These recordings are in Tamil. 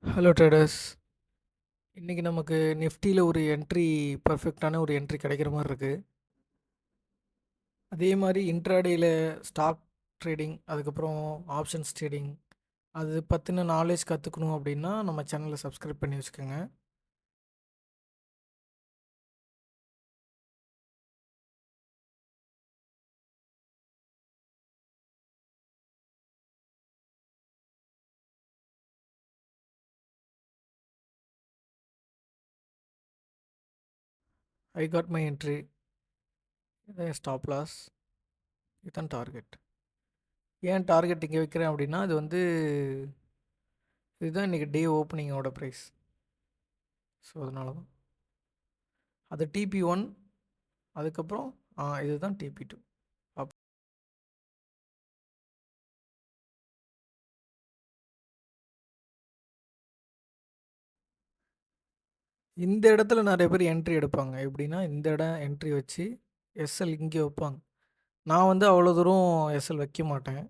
Hello traders. இன்றைக்கி நமக்கு நிஃப்டியில் ஒரு என்ட்ரி பர்ஃபெக்டான ஒரு என்ட்ரி கிடைக்கிற மாதிரி இருக்குது. அதே மாதிரி இன்ட்ராடேயில் ஸ்டாக் ட்ரேடிங், அதுக்கப்புறம் ஆப்ஷன்ஸ் ட்ரேடிங், அது பற்றின நாலேஜ் கற்றுக்கணும் அப்படின்னா நம்ம சேனலை சப்ஸ்கிரைப் பண்ணி வச்சுக்கோங்க. I got my entry. இதான் ஸ்டாப் லாஸ், இதுதான் டார்கெட். ஏன் டார்கெட் இங்கே வைக்கிறேன் அப்படின்னா இதுதான் இன்றைக்கி டே ஓப்பனிங்கோட ப்ரைஸ். ஸோ அதனால தான் அது TP1, அதுக்கப்புறம் இதுதான் TP2. இந்த இடத்துல நிறைய பேர் என்ட்ரி எடுப்பாங்க. எப்படின்னா இந்த இடம் என்ட்ரி வச்சு எஸ்எல் இங்கே வைப்பாங்க. நான் அவ்வளோ தூரம் எஸ்எல் வைக்க மாட்டேன்.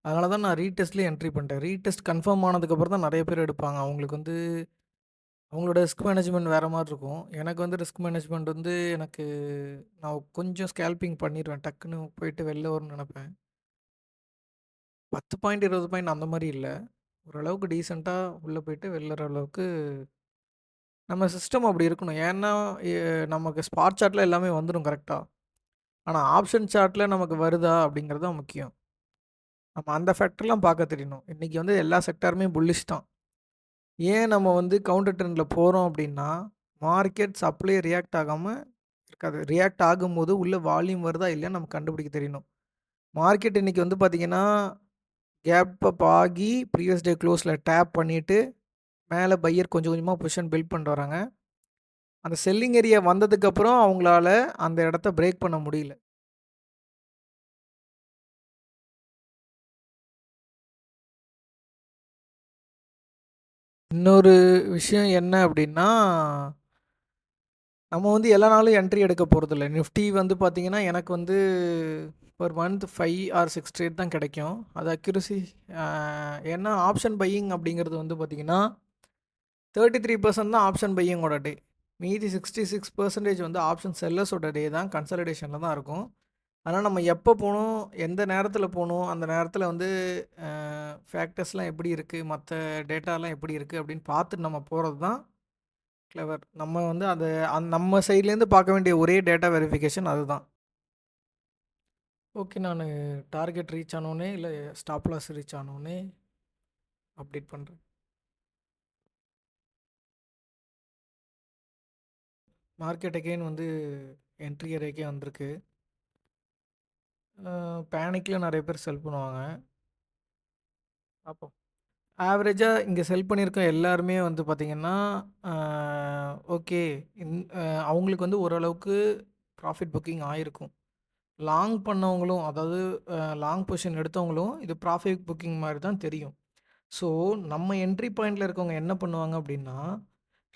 அதனால தான் நான் ரீடெஸ்ட்லேயே என்ட்ரி பண்ணிட்டேன். ரீடெஸ்ட் கன்ஃபார்ம் ஆனதுக்கப்புறம் தான் நிறைய பேர் எடுப்பாங்க. அவங்களுக்கு அவங்களோட ரிஸ்க் மேனேஜ்மெண்ட் வேறு மாதிரி இருக்கும். எனக்கு ரிஸ்க் மேனேஜ்மெண்ட் எனக்கு நான் கொஞ்சம் ஸ்கேல்பிங் பண்ணிடுவேன். டக்குன்னு போயிட்டு வெளில வரும்னு நினப்பேன். 10 பாயிண்ட் 20 பாயிண்ட் அந்த மாதிரி இல்லை. ஓரளவுக்கு டீசெண்டாக உள்ளே போயிட்டு வெளில வர அளவுக்கு நம்ம சிஸ்டம் அப்படி இருக்கணும். ஏன்னா நமக்கு ஸ்பாட் சார்ட்டில் எல்லாமே வந்துடும் கரெக்டாக. ஆனால் ஆப்ஷன் சார்ட்டில் நமக்கு வருதா அப்படிங்கிறது தான் முக்கியம். நம்ம அந்த ஃபேக்டர்லாம் பார்க்க தெரியணும். இன்றைக்கி எல்லா செக்டாருமே புல்லிஷ் தான். ஏன் நம்ம கவுண்டர் ட்ரெண்டில் போகிறோம் அப்படின்னா, மார்க்கெட் சப்ளை ரியாக்ட் ஆகாமல் இருக்காது. ரியாக்ட் ஆகும்போது உள்ள வால்யூம் வருதா இல்லையா நம்ம கண்டுபிடிக்க தெரியணும். மார்க்கெட் இன்றைக்கி பார்த்திங்கன்னா கேப் அப் ஆகி ப்ரீவியஸ் டே க்ளோஸில் டேப் பண்ணிவிட்டு மேலே பையர் கொஞ்சம் கொஞ்சமாக பொசிஷன் பில்ட் பண்ணிட்டு வராங்க. அந்த செல்லிங் ஏரியா வந்ததுக்கப்புறம் அவங்களால அந்த இடத்த பிரேக் பண்ண முடியல. இன்னொரு விஷயம் என்ன அப்படின்னா, நம்ம எல்லா நாளும் என்ட்ரி எடுக்க போகிறதில்ல. நிஃப்டி பார்த்தீங்கன்னா எனக்கு பர் மந்த் 5 ஆர் 6 ட்ரேட் தான் கிடைக்கும். அது அக்யூரசி. ஏன்னா ஆப்ஷன் பையிங் அப்படிங்கிறது பார்த்தீங்கன்னா 33% தான் ஆப்ஷன் பையிங்கோட டே. மீதி 66% ஆப்ஷன் செல்லர்ஸோட டே தான் கன்சல்டேஷனில் தான் இருக்கும். ஆனால் நம்ம எப்போ போகணும், எந்த நேரத்தில் போகணும், அந்த நேரத்தில் ஃபேக்டர்ஸ்லாம் எப்படி இருக்குது, மற்ற டேட்டாலாம் எப்படி இருக்குது அப்படின்னு பார்த்துட்டு நம்ம போகிறது தான் கிளவர். நம்ம அதை நம்ம சைட்லேருந்து பார்க்க வேண்டிய ஒரே டேட்டா வெரிஃபிகேஷன் அதுதான். ஓகே, நான் டார்கெட் ரீச் ஆனோடனே இல்லை ஸ்டாப் லாஸ் ரீச் ஆனோடனே அப்டேட் பண்ணுறேன். மார்க்கெட் அகெயின் என்ட்ரி ஏரியாக்கே வந்திருக்கு. பேனிக்கில் நிறைய பேர் செல் பண்ணுவாங்க. பார்ப்போம். ஆவரேஜாக இங்கே செல் பண்ணியிருக்க எல்லாருமே பார்த்திங்கன்னா ஓகே, அவங்களுக்கு ஓரளவுக்கு ப்ராஃபிட் புக்கிங் ஆகிருக்கும். லாங் பண்ணவங்களும், அதாவது லாங் பொசிஷன் எடுத்தவங்களும் இது ப்ராஃபிட் புக்கிங் மாதிரி தான் தெரியும். ஸோ நம்ம என்ட்ரி பாயிண்டில் இருக்கவங்க என்ன பண்ணுவாங்க அப்படின்னா,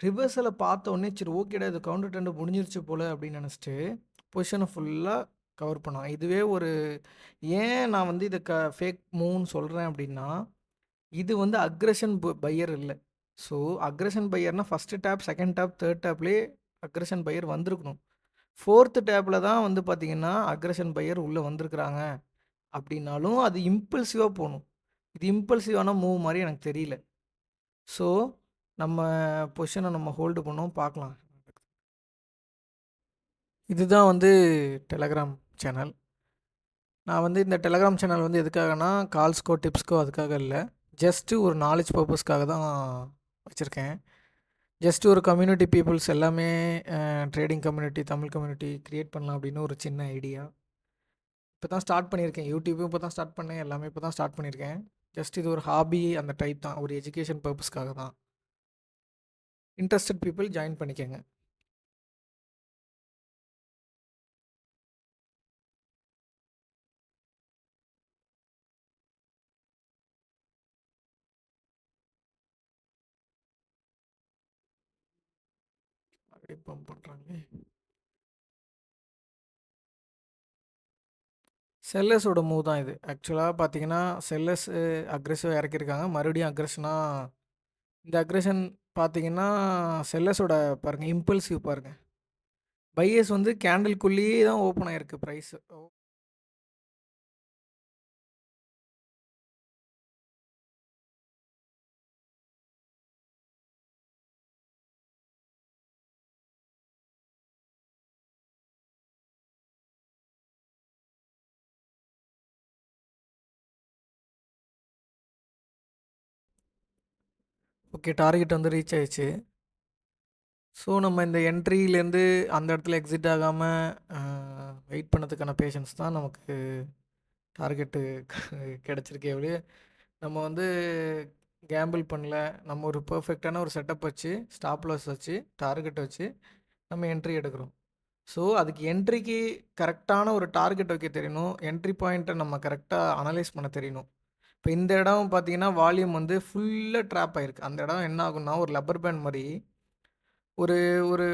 ரிவர்ஸில் பார்த்தோன்னே சரி ஓகேடா இது கவுண்டர் ட்ரெண்டு முடிஞ்சிருச்சு போல் அப்படின்னு நினச்சிட்டு பொசிஷனை ஃபுல்லாக கவர் பண்ணுவாங்க. இதுவே ஏன் நான் இதை ஃபேக் மூவ்னு சொல்கிறேன் அப்படின்னா, இது அக்ரெஷன் பையர் இல்லை. ஸோ அக்ரெஷன் பையர்னால் first tap, second tap, third டேப்லேயே அக்ரெஷன் பையர் வந்திருக்கணும். ஃபோர்த்து டேப்பில் தான் பார்த்திங்கன்னா அக்ரெஷன் பையர் உள்ளே வந்திருக்கிறாங்க அப்படின்னாலும் அது இம்பல்சிவாக போகணும். இது இம்பல்சிவான மூவ் மாதிரி எனக்கு தெரியல. ஸோ நம்ம பொசிஷனை நம்ம ஹோல்டு பண்ணோம், பார்க்கலாம். இதுதான் டெலகிராம் சேனல். நான் இந்த டெலகிராம் சேனல் எதுக்காகனா கால்ஸ்க்கோ டிப்ஸ்க்கோ அதுக்காக இல்லை. ஜஸ்ட்டு ஒரு நாலேஜ் பர்பஸ்க்காக தான் வச்சுருக்கேன். ஜஸ்ட்டு ஒரு கம்யூனிட்டி பீப்புள்ஸ் எல்லாமே trading community, Tamil community create பண்ணலாம் அப்படின்னு ஒரு சின்ன ஐடியா. இப்போ தான் ஸ்டார்ட் பண்ணியிருக்கேன். யூடியூப்பும் இப்போ தான் ஸ்டார்ட் பண்ணேன். எல்லாமே இப்போ தான் ஸ்டார்ட் பண்ணியிருக்கேன். ஜஸ்ட் இது ஒரு ஹாபி அந்த டைப் தான். ஒரு எஜுகேஷன் பர்பஸ்க்காக தான். இன்ட்ரெஸ்டட் பீப்புள் ஜாயின் பண்ணிக்கங்க. அப்படியே பம்ப் பண்ணுறாங்க. செல்லர்ஸோட மூவ் தான் இது. ஆக்சுவலாக பார்த்தீங்கன்னா செல்லர்ஸ் அக்ரெசிவாக இறக்கியிருக்காங்க. மறுபடியும் அக்ரெஷனாக இந்த அக்ரஷன் பார்த்தீங்கன்னா, செல்லர்ஸோட பாருங்க இம்பல்சிவ் பாருங்க. பையர்ஸ் வந்து கேண்டில்குள்ளேயே தான் ஓப்பன் ஆயிருக்கு பிரைஸ். ஓகே, டார்கெட் வந்து ரீச் ஆயிடுச்சு. ஸோ நம்ம இந்த என்ட்ரியிலேருந்து அந்த இடத்துல எக்ஸிட் ஆகாம வெயிட் பண்ணதுக்கான பேஷன்ஸ் தான் நமக்கு டார்கெட்டு கிடச்சிருக்கே ஒழிய, நம்ம வந்து கேம்பிள் பண்ணல. நம்ம ஒரு பெர்ஃபெக்ட்டான ஒரு செட்டப் வச்சு, ஸ்டாப் லாஸ் வச்சு, டார்கெட் வச்சு நம்ம என்ட்ரி எடுக்கிறோம். ஸோ அதுக்கு என்ட்ரிக்கு கரெக்டான ஒரு டார்கெட் வைக்க தெரியணும். என்ட்ரி பாயிண்ட்டை நம்ம கரெக்டாக அனலைஸ் பண்ண தெரியணும். இப்போ இந்த இடம் பார்த்தீங்கன்னா, வால்யூம் வந்து ஃபுல்லாக ட்ராப் ஆயிருக்கு. அந்த இடம் என்ன ஆகும்னா, ஒரு லப்பர் பேண்ட் மாரி ஒரு ஒரு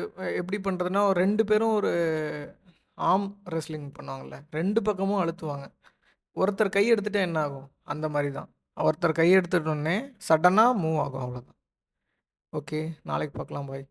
எப்படி பண்ணுறதுன்னா, 2 பேரும் ஒரு ஆர்ம் ரெஸ்லிங் பண்ணுவாங்கல்ல. 2 பக்கமும் அழுத்துவாங்க. ஒருத்தர் கை எடுத்துட்டா என்ன ஆகும்? அந்த மாரி தான். ஒருத்தர் கை எடுத்துட்டோனே சடனா மூவ் ஆகும் அவ்வளோதான். ஓகே. நாளைக்கு பார்க்கலாம். பாய்.